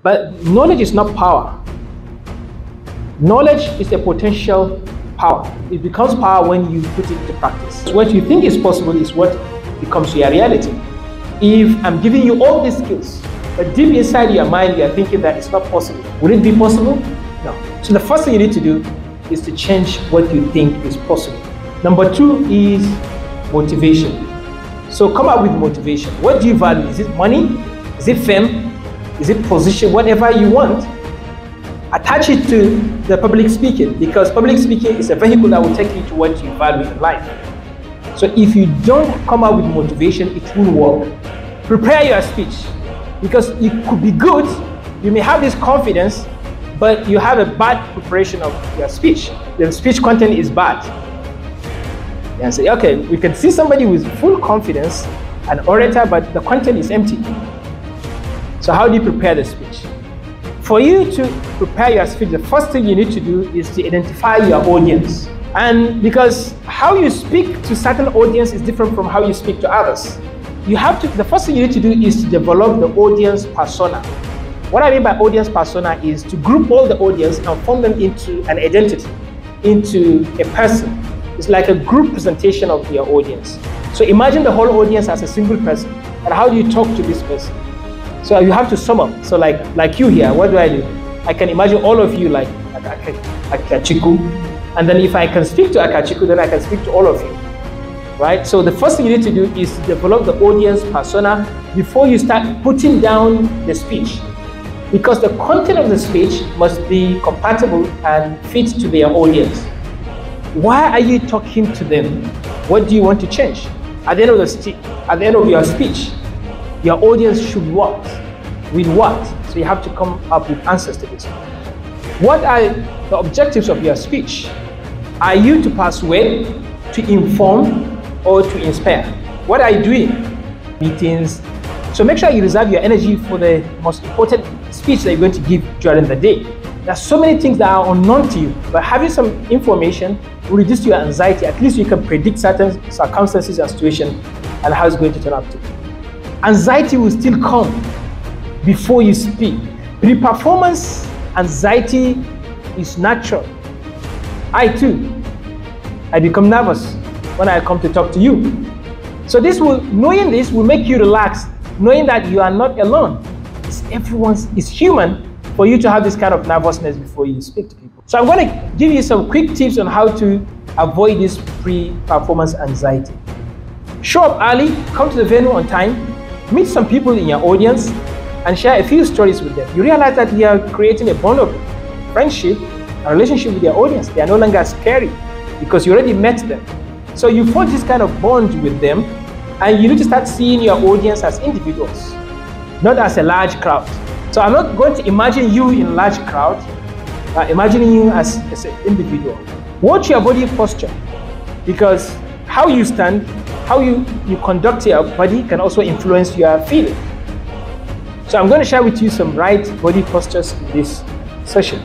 But knowledge is not power. Knowledge is a potential power. It becomes power when you put it into practice. What you think is possible is what becomes your reality. If I'm giving you all these skills, but deep inside your mind, you are thinking that it's not possible. Would it be possible? No. So the first thing you need to do is to change what you think is possible. Number two is motivation. So come up with motivation. What do you value? Is it money? Is it fame? Is it position? Whatever you want, attach it to the public speaking, because public speaking is a vehicle that will take you to what you value in life. So if you don't come up with motivation, it won't work. Prepare your speech, because it could be good. You may have this confidence, but you have a bad preparation of your speech. The speech content is bad. And say, okay, we can see somebody with full confidence, an orator, but the content is empty. So how do you prepare the speech? For you to prepare your speech, the first thing you need to do is to identify your audience. And because how you speak to certain audience is different from how you speak to others. The first thing you need to do is to develop the audience persona. What I mean by audience persona is to group all the audience and form them into an identity, into a person. It's like a group presentation of your audience. So imagine the whole audience as a single person, and how do you talk to this person? So you have to sum up. So like you here, what do? I can imagine all of you like Akachiku, and then if I can speak to Akachiku, then I can speak to all of you, right? So the first thing you need to do is to develop the audience persona before you start putting down the speech, because the content of the speech must be compatible and fit to their audience. Why are you talking to them? What do you want to change? At the end of your speech, your audience should what? With what? So you have to come up with answers to this. What are the objectives of your speech? Are you to persuade, to inform, or to inspire? What are you doing? Meetings. So make sure you reserve your energy for the most important speech that you're going to give during the day. There are so many things that are unknown to you, but having some information will reduce your anxiety. At least you can predict certain circumstances and situations and how it's going to turn out to be. Anxiety will still come before you speak. Pre-performance anxiety is natural. I become nervous when I come to talk to you. So knowing this will make you relax, knowing that you are not alone. It's human for you to have this kind of nervousness before you speak to people. So I'm going to give you some quick tips on how to avoid this pre-performance anxiety. Show up early, come to the venue on time, meet some people in your audience, and share a few stories with them. You realize that you are creating a bond of friendship, a relationship with your audience. They are no longer scary because you already met them. So you forge this kind of bond with them, and you need to start seeing your audience as individuals, not as a large crowd. So I'm not going to imagine you in a large crowd, imagining you as an individual. Watch your body posture, because how you stand, how you conduct your body can also influence your feeling. So I'm going to share with you some right body postures in this session,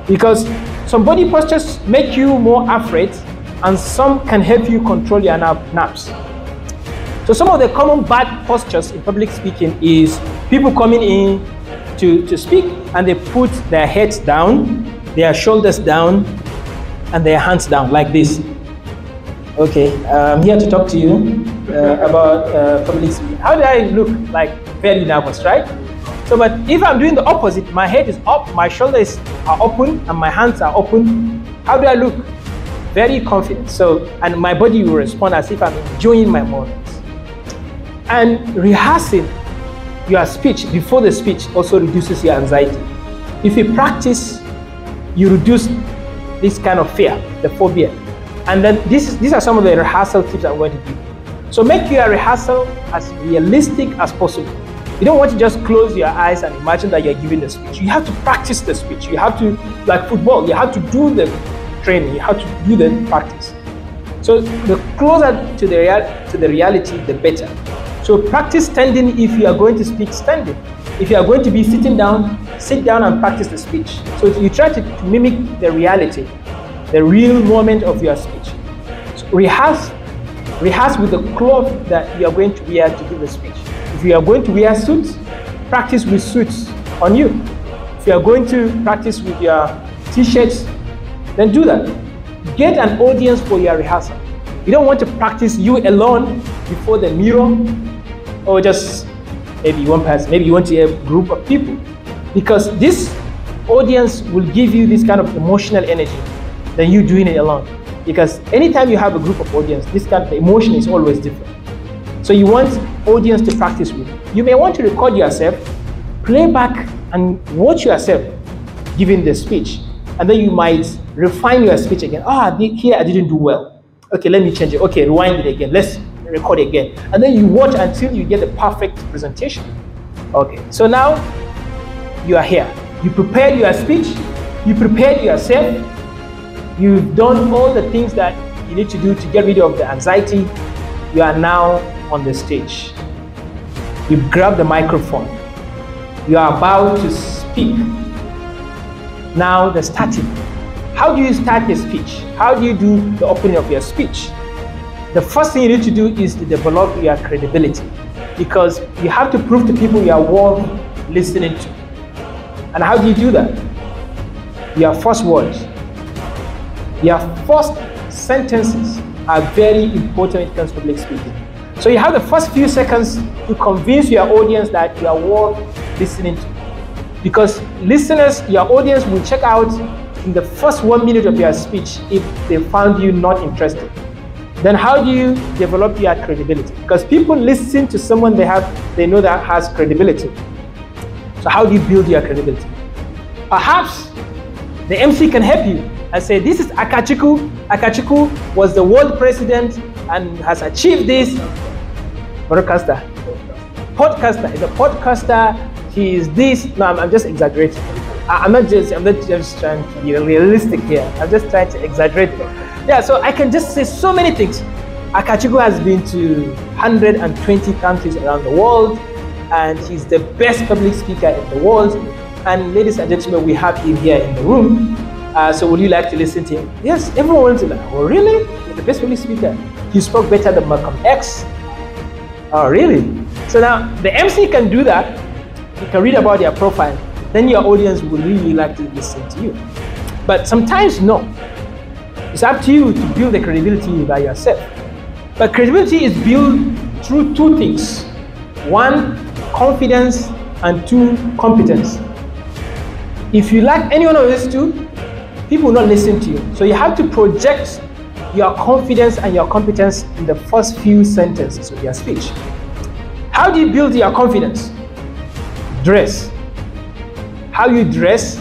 because some body postures make you more afraid and some can help you control your nerves. So some of the common bad postures in public speaking is people coming in to speak and they put their heads down, their shoulders down, and their hands down like this. Okay, I'm here to talk to you about public speaking. How do I look? Like very nervous, right? So, but if I'm doing the opposite, my head is up, my shoulders are open, and my hands are open, how do I look? Very confident. So, and my body will respond as if I'm enjoying my moment. And rehearsing your speech before the speech also reduces your anxiety. If you practice, you reduce this kind of fear, the phobia. And then these are some of the rehearsal tips I'm going to give you. So make your rehearsal as realistic as possible. You don't want to just close your eyes and imagine that you're giving the speech. You have to practice the speech. You have to, like football, you have to do the training. You have to do the practice. So the closer to the reality, the better. So practice standing if you are going to speak standing. If you are going to be sitting down, sit down and practice the speech. So you try to mimic the reality, the real moment of your speech. So rehearse with the cloth that you are going to wear to give the speech. If you are going to wear suits, practice with suits. on you. If you are going to practice with your t-shirts, then do that. Get an audience for your rehearsal. You don't want to practice you alone before the mirror, or just maybe one person, maybe you want to have a group of people. Because this audience will give you this kind of emotional energy than you doing it alone. Because anytime you have a group of audience, this kind of emotion is always different. So you want audience to practice with. You may want to record yourself, play back and watch yourself giving the speech. And then you might refine your speech again. Here I didn't do well. Okay, let me change it. Okay, rewind it again. Let's record it again. And then you watch until you get the perfect presentation. Okay, so now you are here. You prepared your speech. You prepared yourself. You've done all the things that you need to do to get rid of the anxiety. You are now on the stage. You've grabbed the microphone. You are about to speak. Now the starting. How do you start your speech? How do you do the opening of your speech? The first thing you need to do is to develop your credibility, because you have to prove to people you are worth listening to. And how do you do that? Your first words, your first sentences are very important when it comes to public speaking. So you have the first few seconds to convince your audience that you are worth listening to. Because listeners, your audience will check out in the first 1 minute of your speech if they found you not interested. Then how do you develop your credibility? Because people listen to someone they know that has credibility. So how do you build your credibility? Perhaps the MC can help you and say, this is Akachukwu. Akachukwu was the world president and has achieved this. Podcaster. He's a podcaster. He is this. No, I'm just exaggerating. I'm not just trying to be realistic here. I'm just trying to exaggerate. Yeah, so I can just say so many things. Akachukwu has been to 120 countries around the world, and he's the best public speaker in the world. And ladies and gentlemen, we have him here in the room. So would you like to listen to him? Yes, everyone wants to like, oh really? You're the best public speaker. He spoke better than Malcolm X. Oh really? So now the MC can do that. You can read about their profile. Then your audience will really like to listen to you. But sometimes no. It's up to you to build the credibility by yourself. But credibility is built through two things. One, confidence, and two, competence. If you lack any one of these two, people will not listen to you. So you have to project your confidence and your competence in the first few sentences of your speech. How do you build your confidence? Dress. How you dress,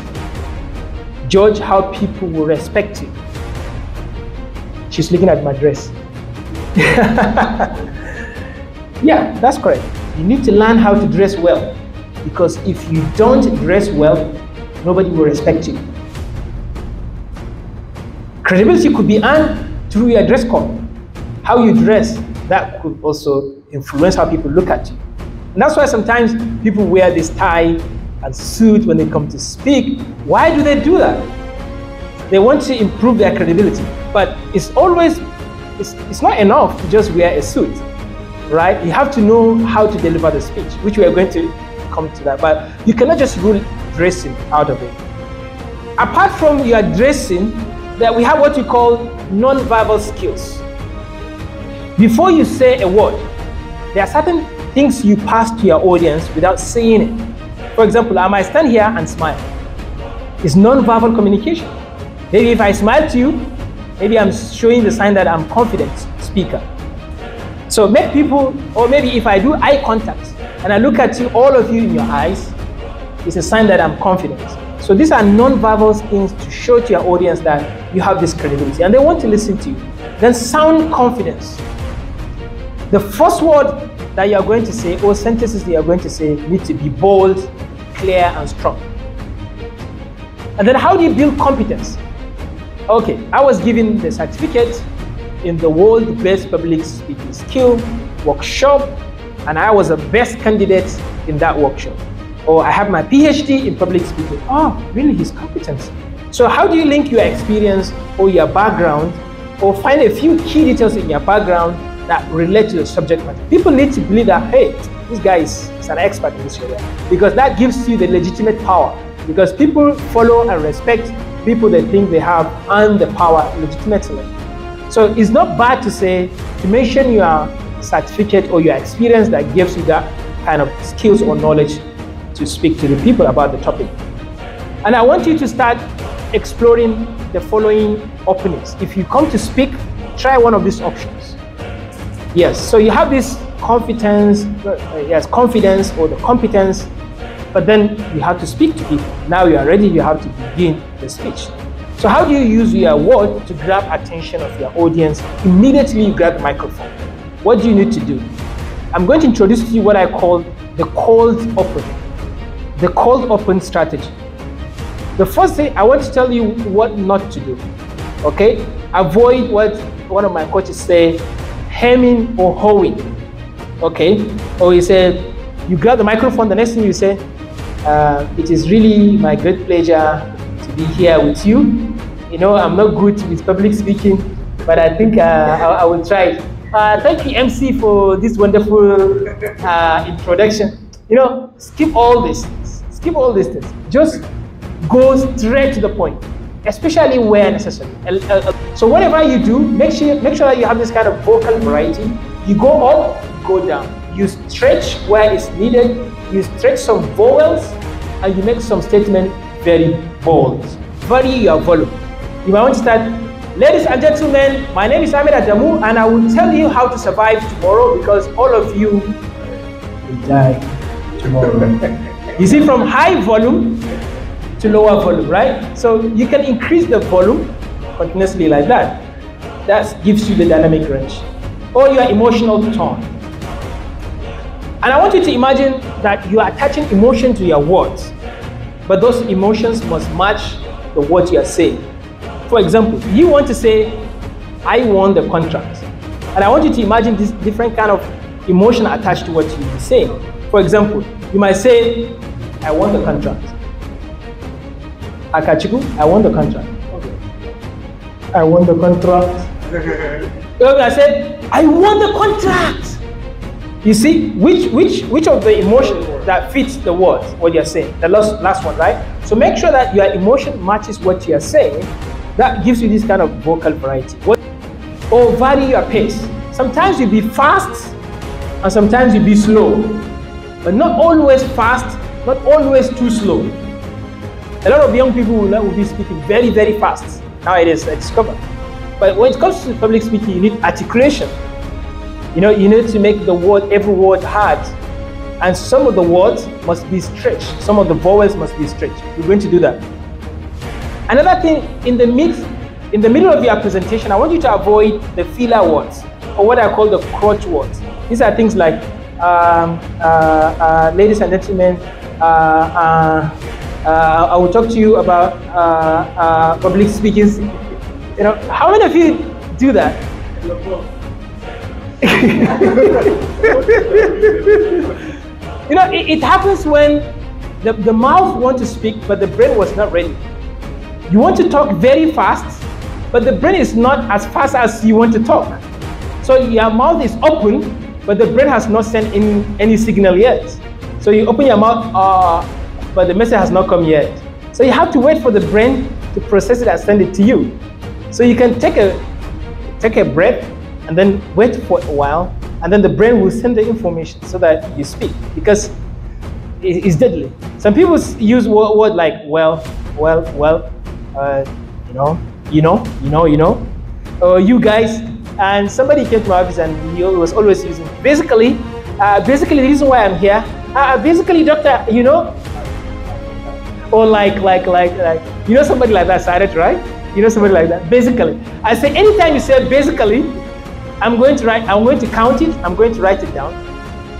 judge how people will respect you. She's looking at my dress. Yeah, that's correct. You need to learn how to dress well, because if you don't dress well, nobody will respect you. Credibility could be earned through your dress code. How you dress, that could also influence how people look at you. And that's why sometimes people wear this tie and suit when they come to speak. Why do they do that? They want to improve their credibility. But it's not enough to just wear a suit, right? You have to know how to deliver the speech, which we are going to come to that. But you cannot just rule dressing out of it. Apart from your dressing, that we have what we call non-verbal skills. Before you say a word, there are certain things you pass to your audience without saying it. For example, I might stand here and smile. It's non-verbal communication. Maybe if I smile to you, maybe I'm showing the sign that I'm a confident speaker. So make people, or maybe if I do eye contact and I look at you, all of you in your eyes, it's a sign that I'm confident. So these are non-verbal things to show to your audience that you have this credibility and they want to listen to you. Then sound confidence. The first word that you're going to say, or sentences that you're going to say, need to be bold, clear, and strong. And then how do you build competence? Okay, I was given the certificate in the World Best Public Speaking Skill workshop, and I was the best candidate in that workshop. Or I have my PhD in public speaking. Oh, really, he's competent. So how do you link your experience or your background, or find a few key details in your background that relate to the subject matter. People need to believe that, hey, this guy is an expert in this area, because that gives you the legitimate power. Because people follow and respect people they think they have and the power legitimately. So it's not bad to say, to mention your certificate or your experience that gives you that kind of skills or knowledge to speak to the people about the topic. And I want you to start exploring the following openings. If you come to speak, try one of these options. Yes, so you have this confidence or the competence, but then you have to speak to people. Now you are ready, you have to begin the speech. So how do you use your word to grab attention of your audience? Immediately you grab the microphone. What do you need to do? I'm going to introduce to you what I call the cold open. The cold open strategy. The first thing, I want to tell you what not to do, okay? Avoid what one of my coaches say, hemming or hawing, okay? Or he said, you grab the microphone, the next thing you say, it is really my great pleasure to be here with you. You know, I'm not good with public speaking, but I think I will try. Thank you, MC, for this wonderful introduction. You know, skip all this. Skip all these things. Just go straight to the point, especially where necessary. So whatever you do, make sure that you have this kind of vocal variety. You go up, go down. You stretch where it's needed. You stretch some vowels, and you make some statement very bold. Vary your volume. You might want to start, ladies and gentlemen, my name is Ahmed Adamu, and I will tell you how to survive tomorrow, because all of you will die tomorrow. You see, from high volume to lower volume, right? So you can increase the volume continuously like that. That gives you the dynamic range. Or your emotional tone. And I want you to imagine that you are attaching emotion to your words, but those emotions must match the words you are saying. For example, you want to say, I won the contract. And I want you to imagine this different kind of emotion attached to what you're saying. For example, you might say, I won the contract. Akachiku, I won the contract. Okay. I won the contract. I said, I won the contract. You see, which of the emotion that fits the words, what you're saying? The last one, right? So make sure that your emotion matches what you're saying. That gives you this kind of vocal variety. Or vary your pace. Sometimes you be fast, and sometimes you be slow. But not always fast, not always too slow. A lot of young people will be speaking very, very fast nowadays, I discover. But when it comes to public speaking, you need articulation. You know, you need to make the word, every word hard. And some of the words must be stretched. Some of the vowels must be stretched. We're going to do that. Another thing, in the middle of your presentation, I want you to avoid the filler words, or what I call the crutch words. These are things like, ladies and gentlemen, I will talk to you about public speaking. You know, how many of you do that? You know, it happens when the mouth wants to speak, but the brain was not ready. You want to talk very fast, but the brain is not as fast as you want to talk. So your mouth is open, but the brain has not sent in any signal yet. So you open your mouth, but the message has not come yet. So you have to wait for the brain to process it and send it to you. So you can take a breath and then wait for a while, and then the brain will send the information so that you speak, because it's deadly. Some people use word like well, you know, or you guys. And somebody came to my office and he was always using basically the reason why I'm here. Basically, doctor, you know, or like you know, somebody like that started, right? You know, somebody like that. Basically, I say anytime you say basically, I'm going to count it. I'm going to write it down,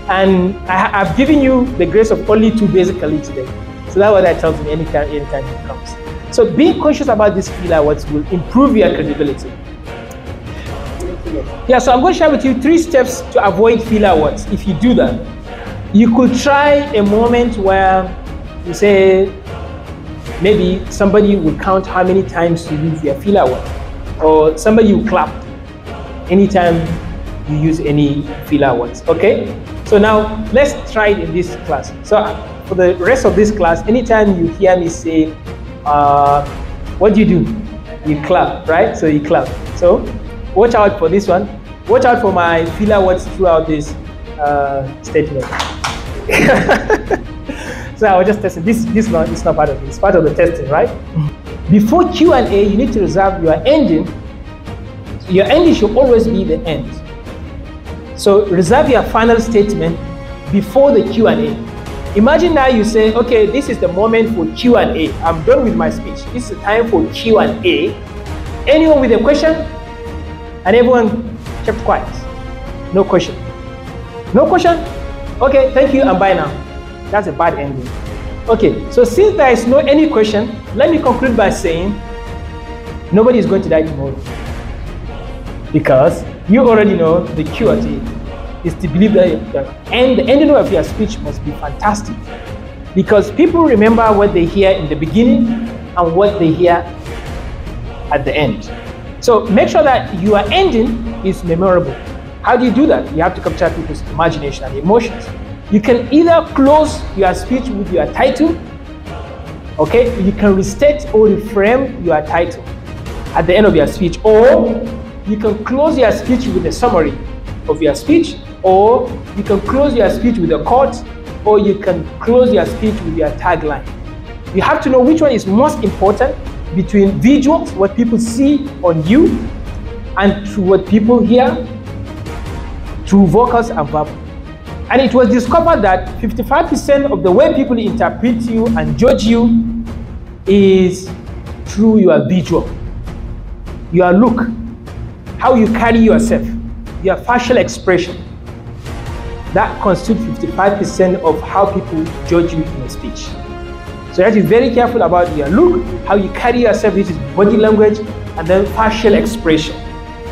and I've given you the grace of only 2 basically today. So that's what that tells me anytime it comes. So being conscious about these filler words will improve your credibility. Yeah, so I'm going to share with you 3 steps to avoid filler words. If you do that, you could try a moment where you say, maybe somebody will count how many times you use your filler word, or somebody will clap anytime you use any filler words. Okay, so now let's try it in this class. So for the rest of this class, anytime you hear me say what do? You clap, right? So you clap. So watch out for this one. Watch out for my filler words throughout this statement. So I was just testing. This one is not part of it. It's part of the testing, right? Before Q&A, you need to reserve your ending. Your ending should always be the end. So reserve your final statement before the Q&A. Imagine now you say, okay, this is the moment for Q&A. I'm done with my speech. This is the time for Q&A. Anyone with a question? And everyone kept quiet. No question. No question? Okay, thank you and bye now. That's a bad ending. Okay, so since there is no any question, let me conclude by saying nobody is going to die tomorrow. Because you already know the Q&A is to believe that the ending of your speech must be fantastic. Because people remember what they hear in the beginning and what they hear at the end. So make sure that your ending is memorable. How do you do that? You have to capture people's imagination and emotions. You can either close your speech with your title, okay? You can restate or reframe your title at the end of your speech, or you can close your speech with a summary of your speech, or you can close your speech with a quote, or you can close your speech with your tagline. You have to know which one is most important between visuals, what people see on you, and through what people hear, through vocals and verbal. And it was discovered that 55% of the way people interpret you and judge you is through your visual, your look, how you carry yourself, your facial expression. That constitutes 55% of how people judge you in a speech. So you have to be very careful about your look, how you carry yourself, which is body language, and then facial expression.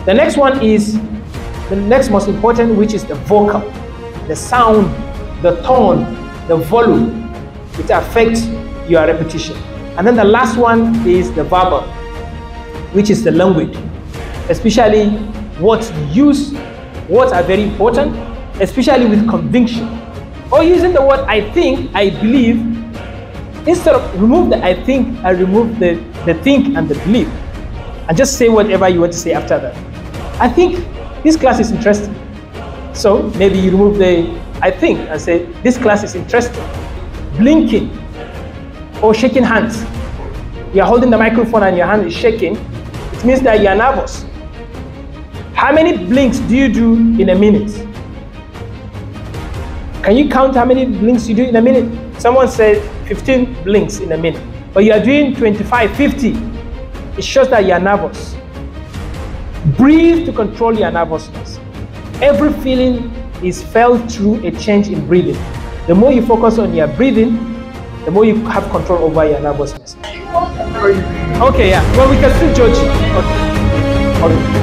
The next one is the next most important, which is the vocal. The sound, the tone, the volume, it affects your repetition. And then the last one is the verbal, which is the language, especially what you use. Words are very important, especially with conviction. Or using the word I think, I believe, instead of remove the I think, I remove the think and the believe. And just say whatever you want to say after that. I think this class is interesting. So maybe you remove the I think and say, this class is interesting. Blinking or shaking hands. You're holding the microphone and your hand is shaking. It means that you're nervous. How many blinks do you do in a minute? Can you count how many blinks you do in a minute? Someone said 15 blinks in a minute, but you are doing 25, 50. It shows that you're nervous. Breathe to control your nervousness. Every feeling is felt through a change in breathing. The more you focus on your breathing, the more you have control over your nervousness. Okay, yeah. Well, we can still judge you. Okay.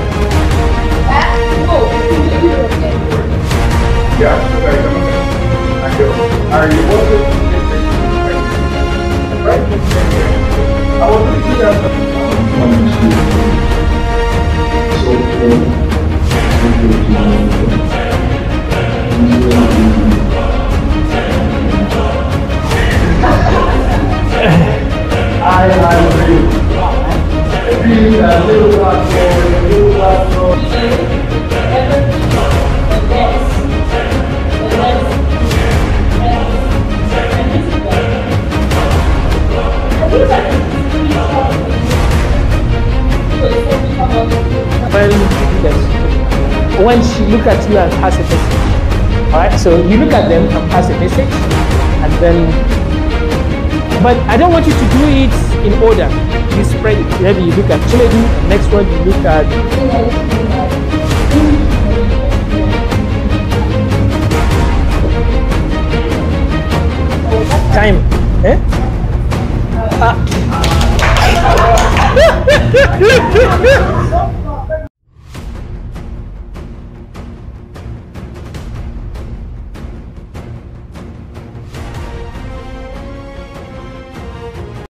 When she look at you and pass a message, all right? So you look at them and pass a message, and then, but I don't want you to do it in order. You spread it. Maybe you look at Chinedu, next one you look at. Time, eh?